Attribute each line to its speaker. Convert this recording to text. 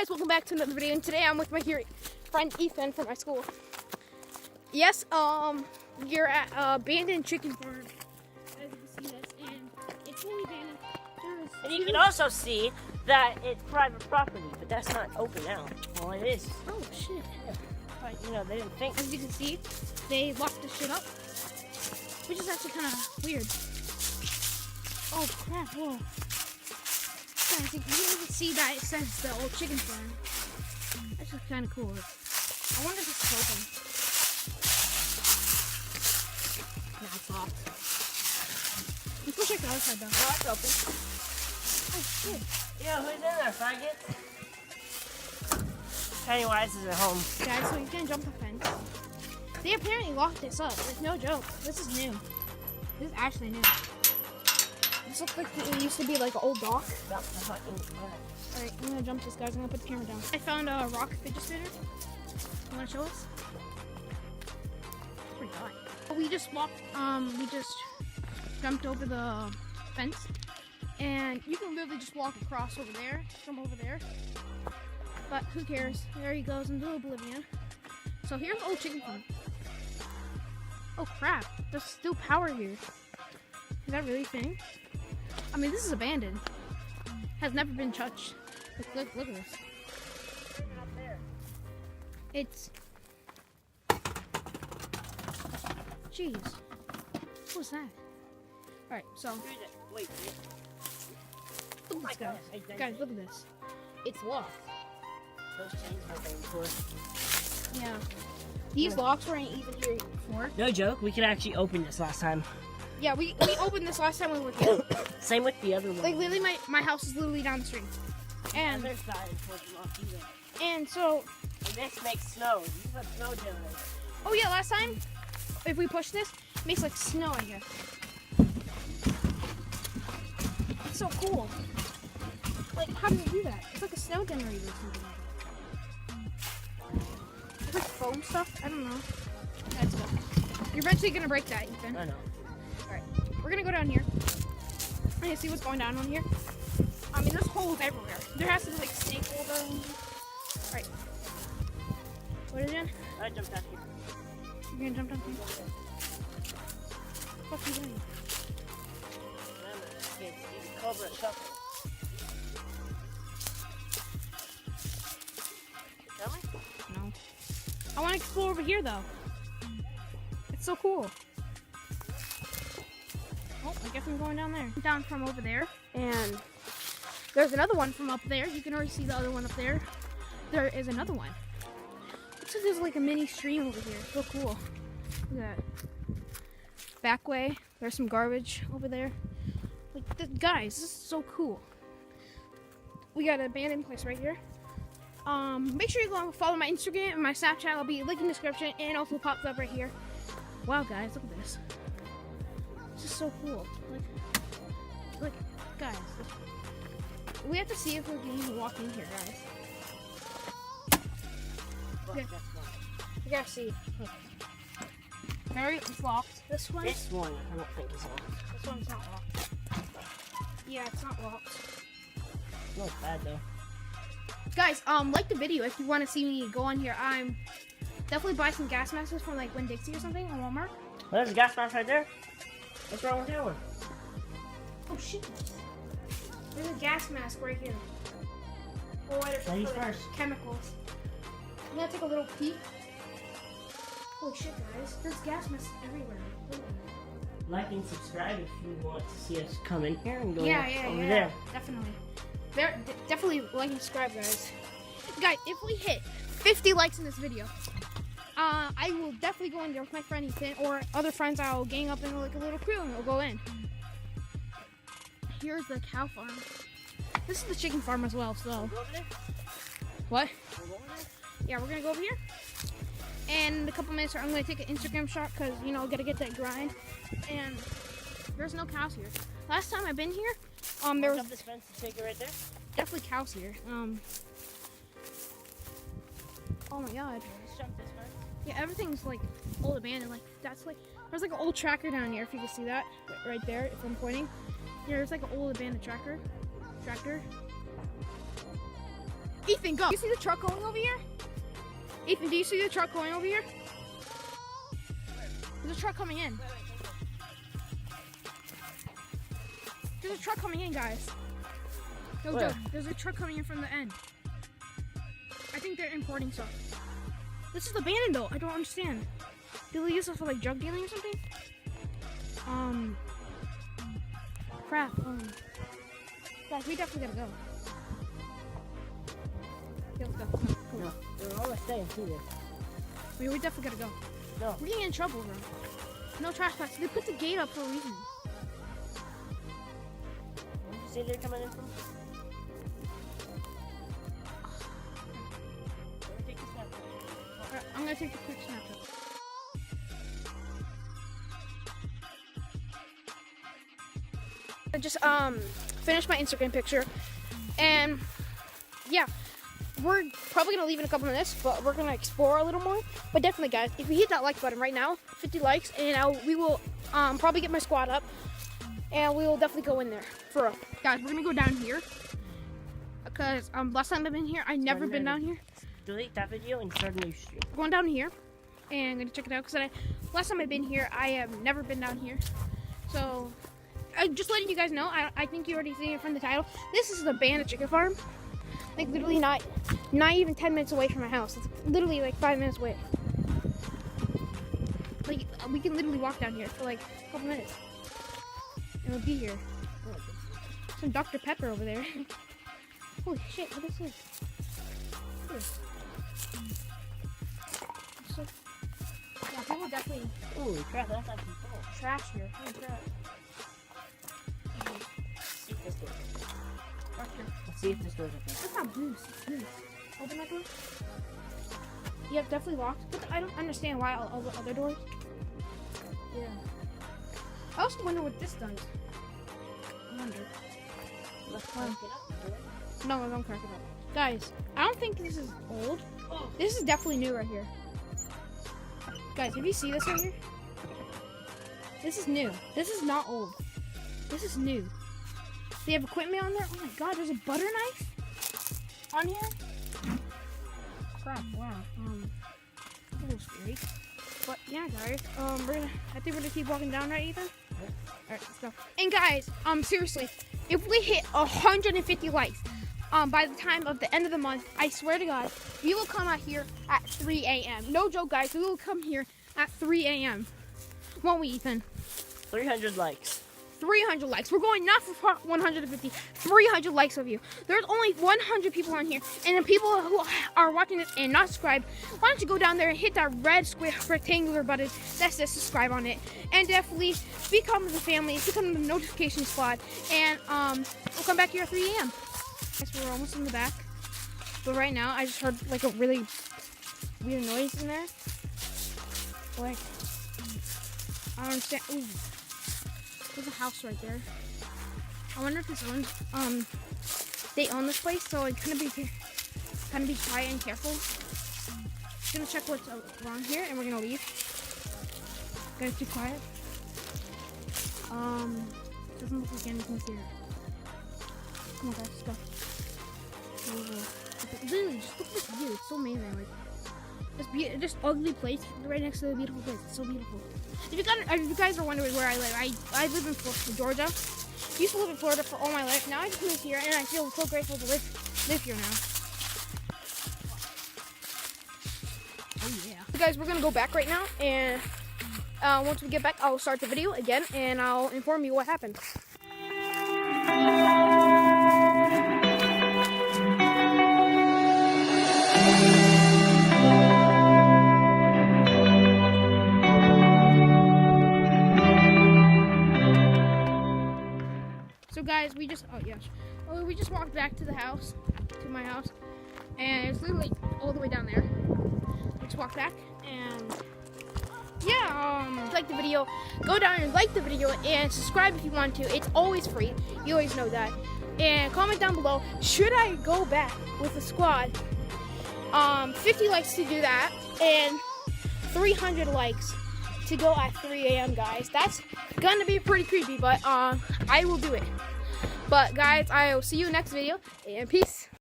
Speaker 1: guys, welcome back to another video, and today I'm with my friend Ethan from my school. Yes, you're at abandoned chicken farm. As you can see this, and it's fully abandoned.
Speaker 2: And you can also see that it's private property, but that's not open now. Well, it is.
Speaker 1: Oh shit!
Speaker 2: Yeah. But you know, they didn't think.
Speaker 1: As you can see, they locked the shit up, which is actually kind of weird. Oh crap! Whoa! Guys, you can even see that it says the old chicken farm. That's just kind of cool. I wonder if it's open. Nah, it's locked. Let's go check the other side though.
Speaker 2: No, it's open.
Speaker 1: Oh shit!
Speaker 2: Yeah, who's in there, faggot? Pennywise is at home.
Speaker 1: Guys, so you can jump the fence. They apparently locked this up. It's no joke. This is new. This is actually new. This looks like it used to be like an old dock. Alright, I'm gonna jump this, guys. I'm gonna put the camera down. I found a rock fidget spinner. You wanna show us? Pretty hot. We just walked, we just jumped over the fence. And you can literally just walk across over there, from over there. But who cares? There he goes into oblivion. So here's old chicken farm. Oh crap, there's still power here. Is that really a thing? I mean, this is abandoned. Has never been touched. Look at this. It's... Jeez. What was that? Alright, so...
Speaker 2: Wait.
Speaker 1: Look at this, guys. Guys, look at this. It's locked.
Speaker 2: Those chains are before.
Speaker 1: Yeah. These locks weren't even here before.
Speaker 2: No joke, we could actually open this last time.
Speaker 1: Yeah, we opened this last time we were here.
Speaker 2: Same with the other one.
Speaker 1: Like, literally, my house is literally down the street. And...
Speaker 2: The other side was locked either.
Speaker 1: And so...
Speaker 2: And this makes snow. These are snow generators.
Speaker 1: Oh yeah, last time, if we push this, it makes like snow, I guess. It's so cool. Like, how do you do that? It's like a snow generator or something like that. It's like foam stuff? I don't know. That's cool. You're eventually gonna break that, Ethan.
Speaker 2: I know.
Speaker 1: Alright, we're gonna go down here. I'm gonna see what's going down on here. I mean, there's holes everywhere. There has to be like snake holes down here. Alright. What is it?
Speaker 2: I jumped out here.
Speaker 1: You're gonna jump down here? What are you doing?
Speaker 2: It's Cobra Shuffle.
Speaker 1: No. I want to explore over here though. It's so cool. Oh, I guess I'm going down there. Down from over there. And there's another one from up there. You can already see the other one up there. There is another one. Looks like there's like a mini stream over here. So cool. Look at that. Back way. There's some garbage over there. Like, guys, this is so cool. We got an abandoned place right here. Make sure you go and follow my Instagram and my Snapchat. Will be linked in the description and also pops up right here. Wow, guys, look at this. This is so cool. Like, guys, we have to see if we can even walk in here, guys. Okay. We gotta see. Okay. It's locked. This one?
Speaker 2: This one, I don't think is locked.
Speaker 1: This one's not locked. Yeah, it's not locked.
Speaker 2: Not bad though.
Speaker 1: Guys, like the video if you want to see me go on here. I'm definitely buy some gas masks from like Winn-Dixie or something on Walmart.
Speaker 2: Well, there's a gas mask right there. What's wrong with that one?
Speaker 1: Oh shit! There's a gas mask right here. Oh, there's
Speaker 2: Ladies
Speaker 1: some
Speaker 2: first.
Speaker 1: chemicals. I'm gonna take a little peek. Holy shit, guys! There's gas masks everywhere. Look at that.
Speaker 2: Like and subscribe if you want to see us come in here and go over
Speaker 1: Yeah,
Speaker 2: there.
Speaker 1: definitely. Definitely like and subscribe, guys. Guys, if we hit 50 likes in this video, I will definitely go in there with my friend Ethan or other friends. I'll gang up in like a little crew and we'll go in. Here's the cow farm. This is the chicken farm as well, so.
Speaker 2: Go over there?
Speaker 1: What?
Speaker 2: Go over there?
Speaker 1: Yeah, we're gonna go over here. And in a couple minutes, I'm gonna take an Instagram shot because, you know, gotta get that grind. And there's no cows here. Last time I've been here, there was
Speaker 2: Jump this fence and take it right there.
Speaker 1: definitely cows here. Oh my god.
Speaker 2: Let's jump this fence.
Speaker 1: Yeah, everything's like old abandoned. Like that's like there's like an old tractor down here if you can see that right there if I'm pointing. Yeah, there's like an old abandoned tractor. Ethan, go. You see the truck going over here? Ethan, do you see the truck going over here? There's a truck coming in. There's a truck coming in, guys. No
Speaker 2: Where?
Speaker 1: joke. There's a truck coming in from the end. I think they're importing stuff. This is abandoned though. I don't understand. Do they use this for like drug dealing or something? Crap. Guys, we definitely gotta go. Yeah, let's go. Come on.
Speaker 2: No, we're almost staying too.
Speaker 1: We definitely gotta go.
Speaker 2: No.
Speaker 1: We're getting in trouble, bro. No trespass. They put the gate up for a reason.
Speaker 2: Where did you say they're coming in from? Take a snap.
Speaker 1: Alright, I'm gonna take a quick snapshot. I just finished my Instagram picture, and yeah, we're probably gonna leave in a couple minutes, but we're gonna explore a little more. But definitely, guys, if you hit that like button right now, 50 likes, and we will probably get my squad up, and we will definitely go in there for real. Guys, we're gonna go down here because last time I've been here, I've never been down here.
Speaker 2: Delete that video and start a new stream.
Speaker 1: We're going down here, and I'm gonna check it out because last time I've been here, I have never been down here. So I'm just letting you guys know. I think you already seen it from the title. This is the abandoned chicken farm. Like literally not even 10 minutes away from my house. It's literally like 5 minutes away. Like we can literally walk down here for like a couple minutes, and we'll be here. Some Dr. Pepper over there. Holy shit! What is this? So, yeah, people definitely
Speaker 2: Holy crap, that's actually full.
Speaker 1: trash here. Holy crap.
Speaker 2: See if this door's open.
Speaker 1: Right here.
Speaker 2: Let's see if this door's open.
Speaker 1: That's not blue. It's blue. Open that door. Yeah, definitely locked. But I don't understand why all the other doors. Yeah. I also wonder what this does. I wonder.
Speaker 2: Let's crank it up.
Speaker 1: No, don't crack it up. Guys, I don't think this is old. This is definitely new right here. Guys, if you see this right here, this is new. This is not old. This is new. They have equipment on there. Oh my god, there's a butter knife on here. Crap, wow. A little scary. But yeah, guys, I think we're gonna keep walking down, right, Ethan?
Speaker 2: Yep.
Speaker 1: Alright, let's go. And guys, seriously, if we hit 150 likes, by the time of the end of the month, I swear to God, we will come out here at 3 a.m. No joke, guys. We will come here at 3 a.m. Won't we, Ethan?
Speaker 2: 300 likes.
Speaker 1: 300 likes. We're going not for 150, 300 likes of you. There's only 100 people on here, and the people who are watching this and not subscribed, why don't you go down there and hit that red square rectangular button that says subscribe on it, and definitely become the family, become the notification squad, and we'll come back here at 3 a.m. Guys, we're almost in the back, but right now I just heard like a really weird noise in there. Like, I don't understand. Ooh. There's a house right there. I wonder if it's owned. They own this place, so I'm gonna be quiet and careful. Just gonna check what's around here, and we're gonna leave. Guys, be quiet. Doesn't look like anything's here. Come on, guys, let's go. Literally, just look at this view. It's so amazing. Like this ugly place right next to the beautiful place. It's so beautiful. If you guys are wondering where I live, I live in Florida, Georgia. I used to live in Florida for all my life. Now I just moved here, and I feel so grateful to live here now. Oh yeah. So guys, we're gonna go back right now, and once we get back, I'll start the video again, and I'll inform you what happened. So guys, we just walked back to the house, to my house, and it's literally all the way down there. We just walked back, and yeah, if you like the video, go down and like the video and subscribe if you want to. It's always free. You always know that. And comment down below, should I go back with the squad? 50 likes to do that, and 300 likes to go at 3 a.m. guys. That's gonna be pretty creepy, but I will do it. But guys, I will see you next video, and peace.